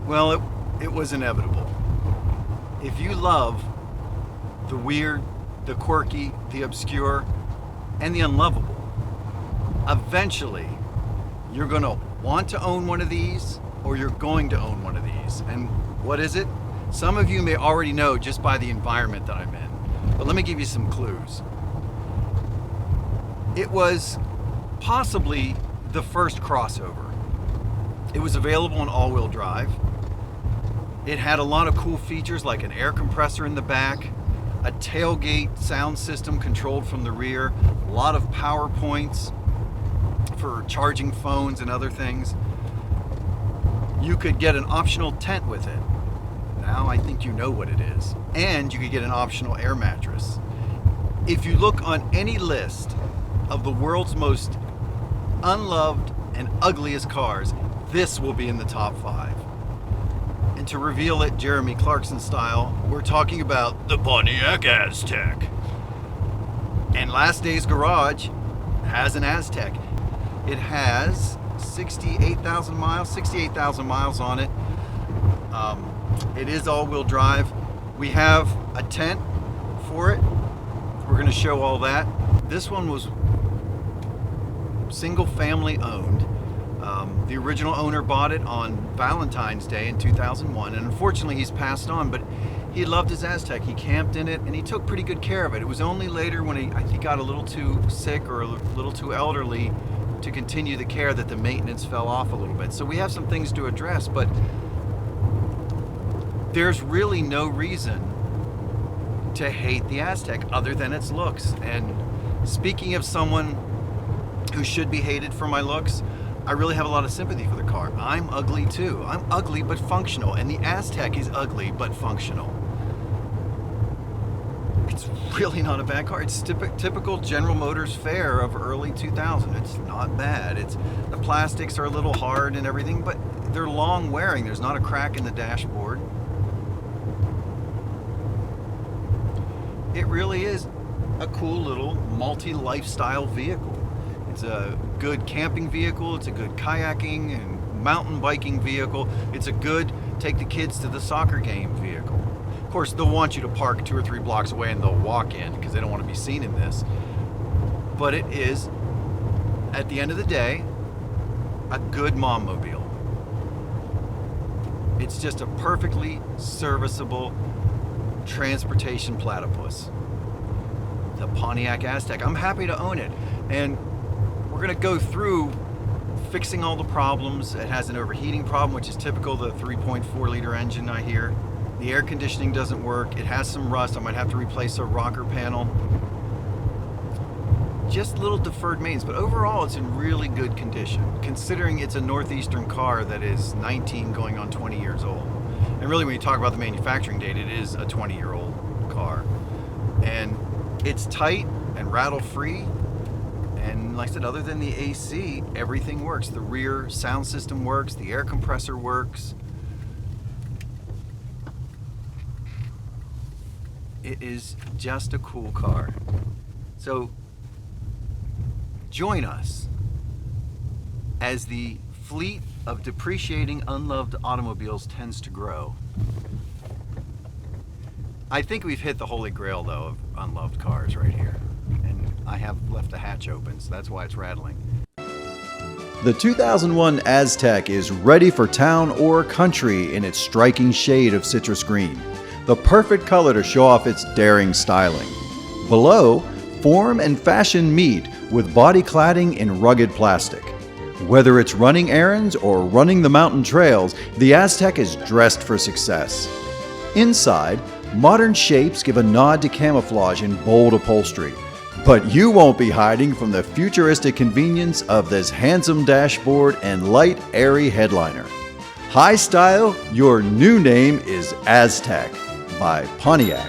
Well, it was inevitable. If you love the weird, the quirky, the obscure, and the unlovable, eventually you're going to want to own one of these, or you're going to own one of these. And what is it? Some of you may already know just by the environment that I'm in, but let me give you some clues. It was possibly the first crossover. It was available in all-wheel drive. It had a lot of cool features like an air compressor in the back, a tailgate sound system controlled from the rear, a lot of power points for charging phones and other things. You could get an optional tent with it. Now I think you know what it is. And you could get an optional air mattress. If you look on any list of the world's most unloved and ugliest cars, this will be in the top 5. And to reveal it Jeremy Clarkson style, we're talking about the Pontiac Aztek. And Last Day's Garage has an Aztek. It has 68,000 miles on it. It is all-wheel drive. We have a tent for it. We're going to show all that. This one was single family owned. The original owner bought it on Valentine's Day in 2001, and unfortunately he's passed on, but he loved his Aztek. He camped in it and he took pretty good care of it. It was only later when I think he got a little too sick or a little too elderly to continue the care that the maintenance fell off a little bit. So we have some things to address, but there's really no reason to hate the Aztek other than its looks. And speaking of someone who should be hated for my looks, I really have a lot of sympathy for the car. I'm ugly too. I'm ugly but functional, and the Aztek is ugly but functional. It's really not a bad car. It's typical General Motors fare of early 2000. It's not bad. The plastics are a little hard and everything, but they're long wearing. There's not a crack in the dashboard. It really is a cool little multi-lifestyle vehicle. It's a good camping vehicle. It's a good kayaking and mountain biking vehicle. It's a good take the kids to the soccer game vehicle. Of course, they'll want you to park 2 or 3 blocks away and they'll walk in because they don't want to be seen in this. But it is, at the end of the day, a good mom-mobile. It's just a perfectly serviceable transportation platypus. The Pontiac Aztek. I'm happy to own it. And we're going to go through fixing all the problems. It has an overheating problem, which is typical of the 3.4 liter engine I hear. The air conditioning doesn't work. It has some rust. I might have to replace a rocker panel. Just little deferred maintenance, but overall it's in really good condition, considering it's a Northeastern car that is 19 going on 20 years old. And really when you talk about the manufacturing date, it is a 20-year-old car. And it's tight and rattle-free. And like I said, other than the AC, everything works. The rear sound system works, the air compressor works. It is just a cool car. So join us as the fleet of depreciating unloved automobiles tends to grow. I think we've hit the holy grail though of unloved cars right here. And I have left the hatch open, so that's why it's rattling. The 2001 Aztek is ready for town or country in its striking shade of citrus green. The perfect color to show off its daring styling. Below, form and fashion meet with body cladding in rugged plastic. Whether it's running errands or running the mountain trails, the Aztek is dressed for success. Inside, modern shapes give a nod to camouflage in bold upholstery. But you won't be hiding from the futuristic convenience of this handsome dashboard and light, airy headliner. High style, your new name is Aztek by Pontiac.